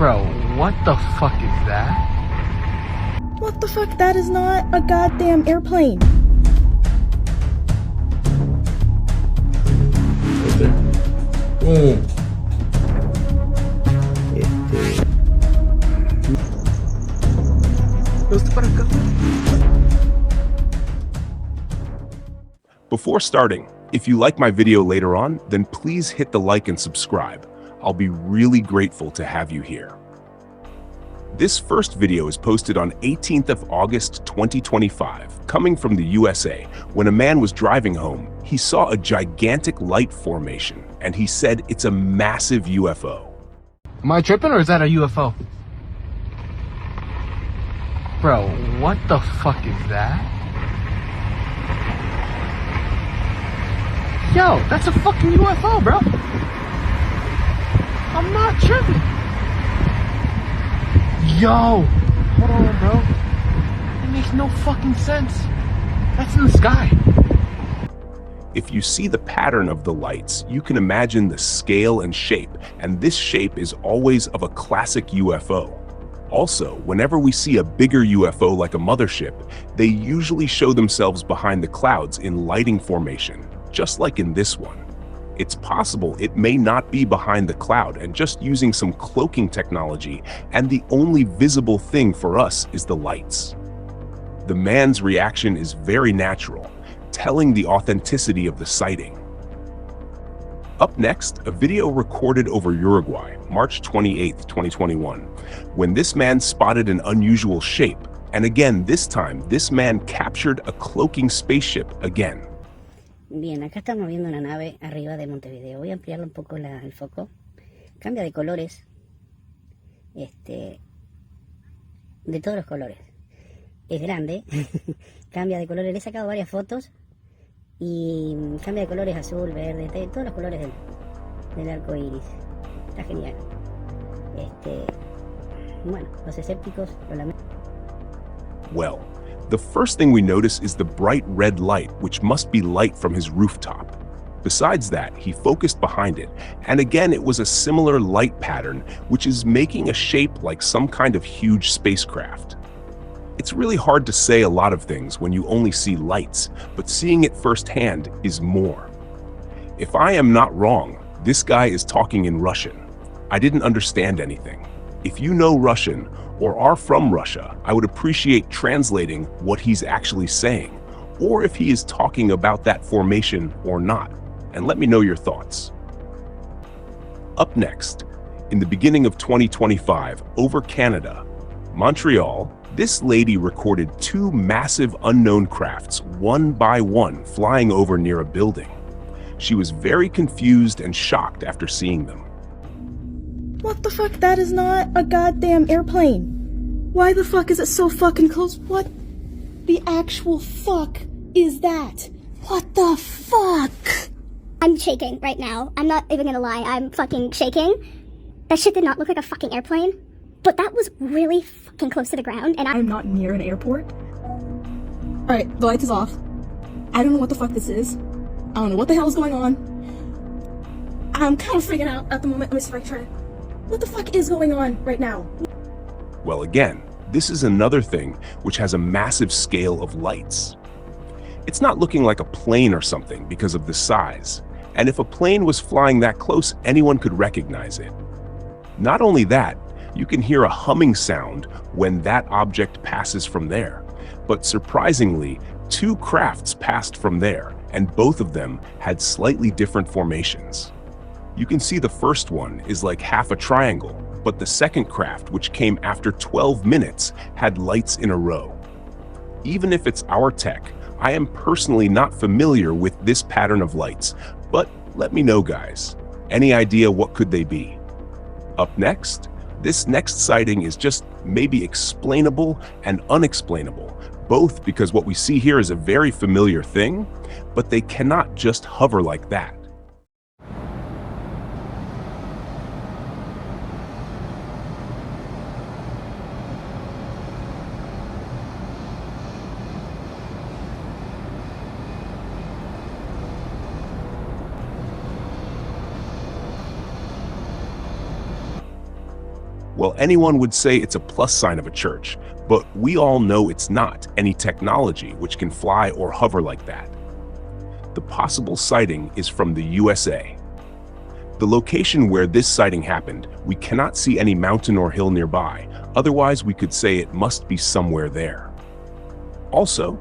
Bro, what the fuck is that? What the fuck? That is not a goddamn airplane. Before starting, if you like my video later on, then please hit the like and subscribe. I'll be really grateful to have you here. This first video is posted on 18th of August 2025, coming from the USA. When a man was driving home, he saw a gigantic light formation, and he said it's a massive UFO. Am I tripping or is that a UFO? Bro, what the fuck is that? Yo, that's a fucking UFO, bro. I'm not tripping. Yo, hold on, bro. It makes no fucking sense. That's in the sky. If you see the pattern of the lights, you can imagine the scale and shape, and this shape is always of a classic UFO. Also, whenever we see a bigger UFO like a mothership, they usually show themselves behind the clouds in lighting formation, just like in this one. It's possible it may not be behind the cloud and just using some cloaking technology, and the only visible thing for us is the lights. The man's reaction is very natural, telling the authenticity of the sighting. Up next, a video recorded over Uruguay, March 28, 2021, when this man spotted an unusual shape, and again this time, this man captured a cloaking spaceship again. Bien, acá estamos viendo una nave arriba de Montevideo. Voy a ampliarle un poco el foco. Cambia de colores. De todos los colores. Es grande. Cambia de colores. Le he sacado varias fotos. Y cambia de colores azul, verde, de todos los colores del arco iris. Está genial. Bueno, los escépticos lo lamentan. Well, the first thing we notice is the bright red light, which must be light from his rooftop. Besides that, he focused behind it, and again it was a similar light pattern, which is making a shape like some kind of huge spacecraft. It's really hard to say a lot of things when you only see lights, but seeing it firsthand is more. If I am not wrong, this guy is talking in Russian. I didn't understand anything. If you know Russian, or are from Russia, I would appreciate translating what he's actually saying, or if he is talking about that formation or not, and let me know your thoughts. Up next, in the beginning of 2025, over Canada, Montreal, this lady recorded two massive unknown crafts, one by one, flying over near a building. She was very confused and shocked after seeing them. What the fuck? That is not a goddamn airplane. Why the fuck is it so fucking close? What the actual fuck is that? What the fuck? I'm shaking right now. I'm not even gonna lie. I'm fucking shaking. That shit did not look like a fucking airplane, but that was really fucking close to the ground, and I'm not near an airport. Alright, the light is off. I don't know what the fuck this is. I don't know what the hell is going on. I'm kind of freaking out at the moment. Let me see if I can try to... What the fuck is going on right now? Well, again, this is another thing which has a massive scale of lights. It's not looking like a plane or something because of the size, and if a plane was flying that close, anyone could recognize it. Not only that, you can hear a humming sound when that object passes from there, but surprisingly, two crafts passed from there, and both of them had slightly different formations. You can see the first one is like half a triangle, but the second craft, which came after 12 minutes, had lights in a row. Even if it's our tech, I am personally not familiar with this pattern of lights, but let me know, guys. Any idea what could they be? Up next, this next sighting is just maybe explainable and unexplainable, both because what we see here is a very familiar thing, but they cannot just hover like that. Well, anyone would say it's a plus sign of a church, but we all know it's not any technology which can fly or hover like that. The possible sighting is from the USA. The location where this sighting happened, we cannot see any mountain or hill nearby, otherwise we could say it must be somewhere there. Also,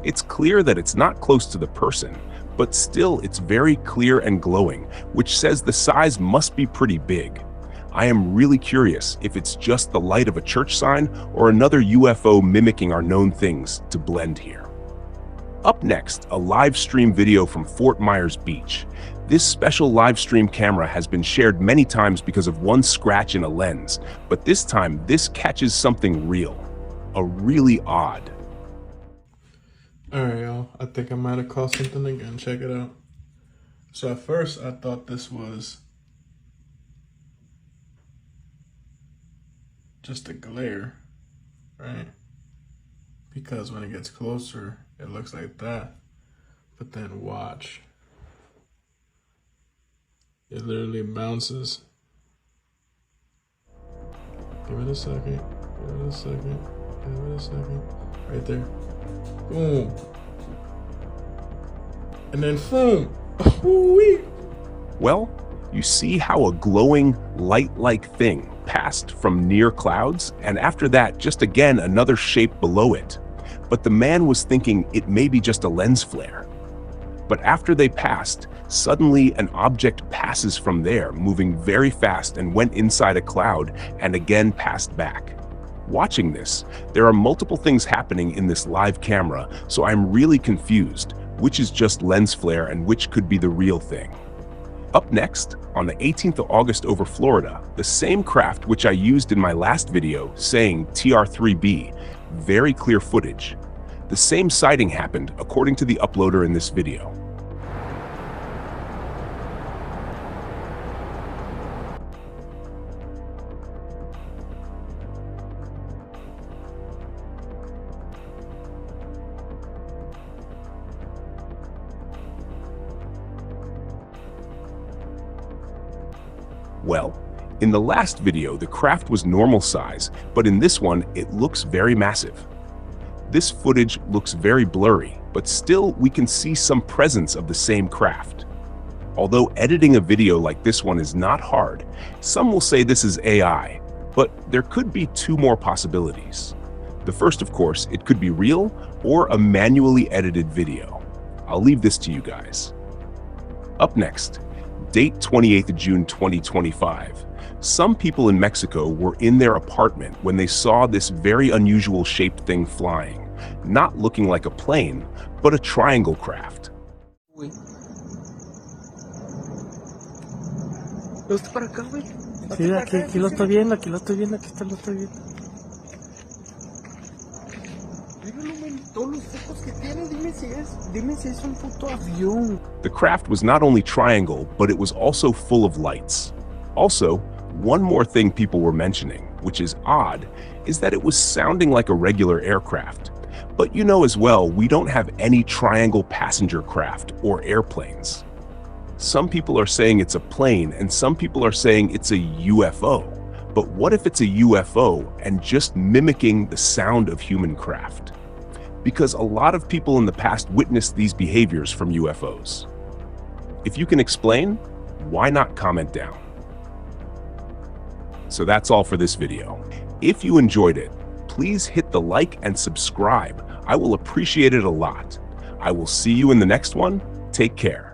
it's clear that it's not close to the person, but still it's very clear and glowing, which says the size must be pretty big. I am really curious if it's just the light of a church sign or another UFO mimicking our known things to blend here. Up next, a live stream video from Fort Myers Beach. This special live stream camera has been shared many times because of one scratch in a lens, but this time this catches something real, a really odd. Alright, y'all. I think I might have caught something again. Check it out. So at first, I thought this was just a glare, right? Because when it gets closer, it looks like that. But then watch. It literally bounces. Give it a second. Give it a second. Give it a second. Right there. Boom. And then boom. Well, you see how a glowing light-like thing passed from near clouds, and after that, just again another shape below it. But the man was thinking it may be just a lens flare. But after they passed, suddenly an object passes from there, moving very fast and went inside a cloud and again passed back. Watching this, there are multiple things happening in this live camera, so I'm really confused, which is just lens flare and which could be the real thing. Up next, on the 18th of August over Florida, the same craft which I used in my last video saying TR3B, very clear footage. The same sighting happened according to the uploader in this video. Well, in the last video, the craft was normal size, but in this one, it looks very massive. This footage looks very blurry, but still we can see some presence of the same craft. Although editing a video like this one is not hard, some will say this is AI, but there could be two more possibilities. The first, of course, it could be real or a manually edited video. I'll leave this to you guys. Up next, date 28th of June 2025. Some people in Mexico were in their apartment when they saw this very unusual shaped thing flying, not looking like a plane, but a triangle craft. Sí, aquí lo estoy viendo, aquí lo estoy viendo, aquí está, lo estoy viendo. The craft was not only triangle, but it was also full of lights. Also, one more thing people were mentioning, which is odd, is that it was sounding like a regular aircraft. But you know as well, we don't have any triangle passenger craft or airplanes. Some people are saying it's a plane and some people are saying it's a UFO. But what if it's a UFO and just mimicking the sound of human craft? Because a lot of people in the past witnessed these behaviors from UFOs. If you can explain, why not comment down? So that's all for this video. If you enjoyed it, please hit the like and subscribe. I will appreciate it a lot. I will see you in the next one. Take care.